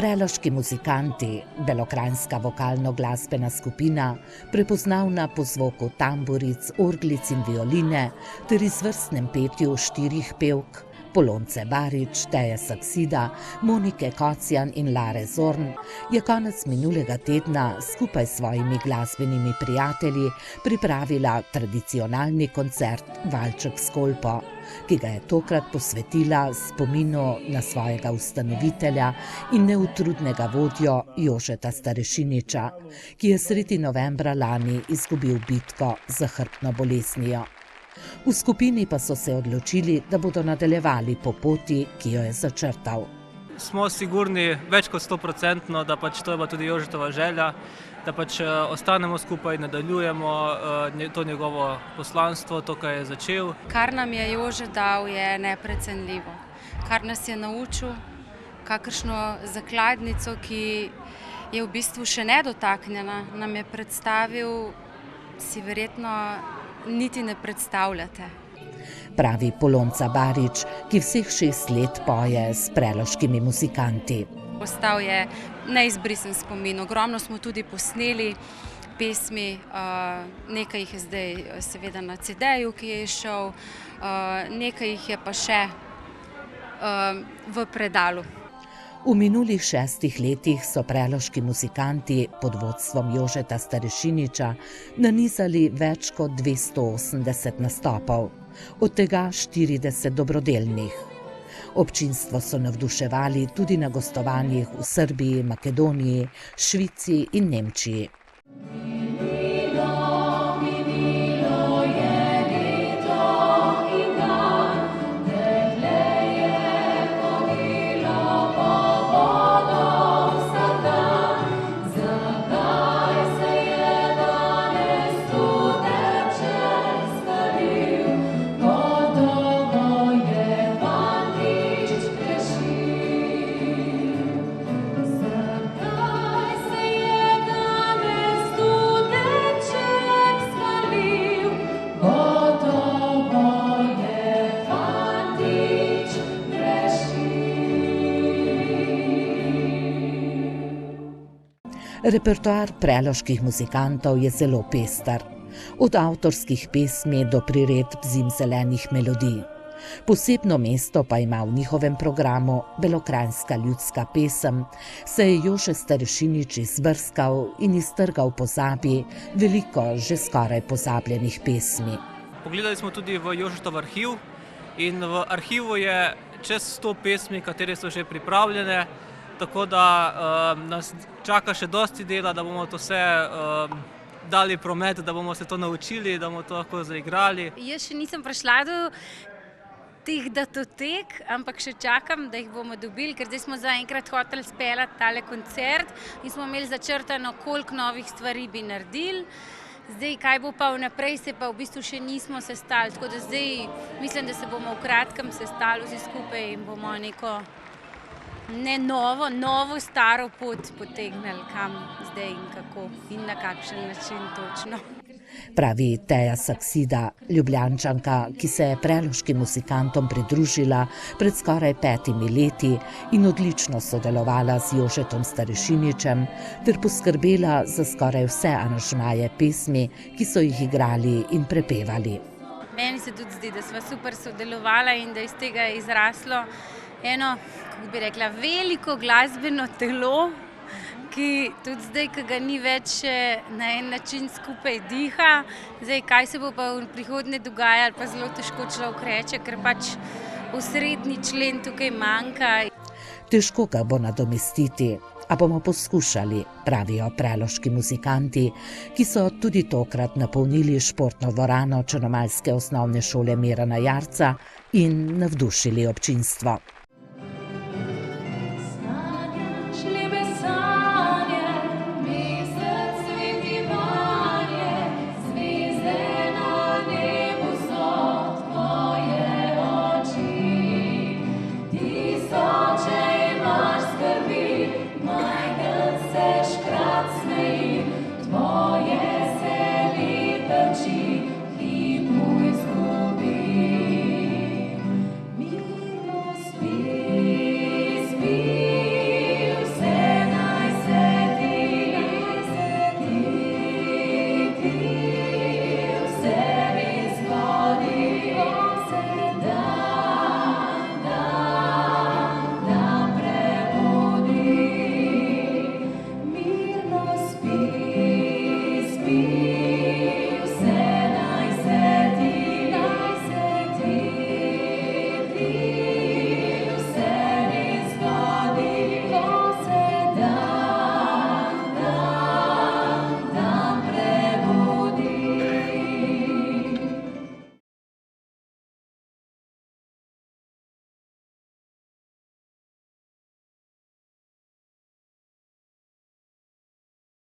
Preloški muzikanti, belokranjska vokalno-glasbena skupina, prepoznavna po zvoku tamburic, orglic in violine ter izvrstnem petju 4 pevk, Polonce Barič, Teje Saksida, Monike Kocjan in Lare Zorn, je konec minulega tedna skupaj s svojimi glasbenimi prijatelji pripravila tradicionalni koncert Valček s Kolpo, ki ga je tokrat posvetila spominu na svojega ustanovitelja in neutrudnega vodjo Jožeta Starešiniča, ki je sredi novembra lani izgubil bitko z hrbtno boleznijo. V skupini pa so se odločili, da bodo nadaljevali po poti, ki jo je začrtal. Smo sigurni več kot 100%, da to je bila tudi Jožetova želja, da ostanemo skupaj, nadaljujemo to njegovo poslanstvo, to, kar je začel. Kar nam je Jože dal, je neprecenljivo. Kar nas je naučil, kakršno zakladnico, ki je v bistvu še nedotaknjena, nam je predstavil, si verjetno niti ne predstavljate. Pravi Polonca Barič, ki vseh 6 let poje s preloškimi muzikanti. Ostal je neizbrisen spomin. Ogromno smo tudi posneli pesmi, nekaj jih je zdaj seveda na CD-ju, ki je izšel, nekaj jih je pa še v predalu. V minulih 6 letih so preloški muzikanti pod vodstvom Jožeta Starešiniča nanizali več kot 280 nastopov, od tega 40 dobrodelnih. Občinstvo so navduševali tudi na gostovanjih v Srbiji, Makedoniji, Švici in Nemčiji. Repertoar preloških muzikantov je zelo pester, od avtorskih pesmi do priredb zimzelenih melodij. Posebno mesto pa ima v njihovem programu belokranjska ljudska pesem, saj je Jože Starešinič izbrskal in iztrgal pozabi veliko že skoraj pozabljenih pesmi. Pogledali smo tudi v Jožetov arhiv in v arhivu je čez 100 pesmi, katere so že pripravljene, tako da nas čaka še dosti dela, da bomo to vse dali promet, da bomo se to naučili, da bomo to lahko zaigrali. Jaz še nisem prišla do teh datotek, ampak še čakam, da jih bomo dobili, ker zdaj smo zaenkrat hoteli speljati tale koncert in smo imeli začrtano, koliko novih stvari bi naredili. Zdaj, kaj bo pa vnaprej, se pa v bistvu še nismo sestali, tako da zdaj mislim, da se bomo v kratkem sestali vsi skupaj in bomo neko novo staro pot potegnili, kam zdaj in kako in na kakšen način točno. Pravi Teja Saksida, Ljubljančanka, ki se je preloškim muzikantom pridružila pred skoraj 5 leti in odlično sodelovala z Jožetom Starešiničem ter poskrbela za skoraj vse aranžmaje pesmi, ki so jih igrali in prepevali. Meni se tudi zdi, da sva super sodelovala in da iz tega je izraslo eno, kako bi rekla, veliko glasbeno telo, ki tudi zdaj, ki ga ni več na en način skupaj diha. Zdaj, kaj se bo pa v prihodnje dogajalo, pa zelo težko človek reče, ker osrednji člen tukaj manjka. Težko ga bo nadomestiti, a bomo poskušali, pravijo preloški muzikanti, ki so tudi tokrat napolnili športno dvorano črnomaljske osnovne šole Mirana Jarca in navdušili občinstvo.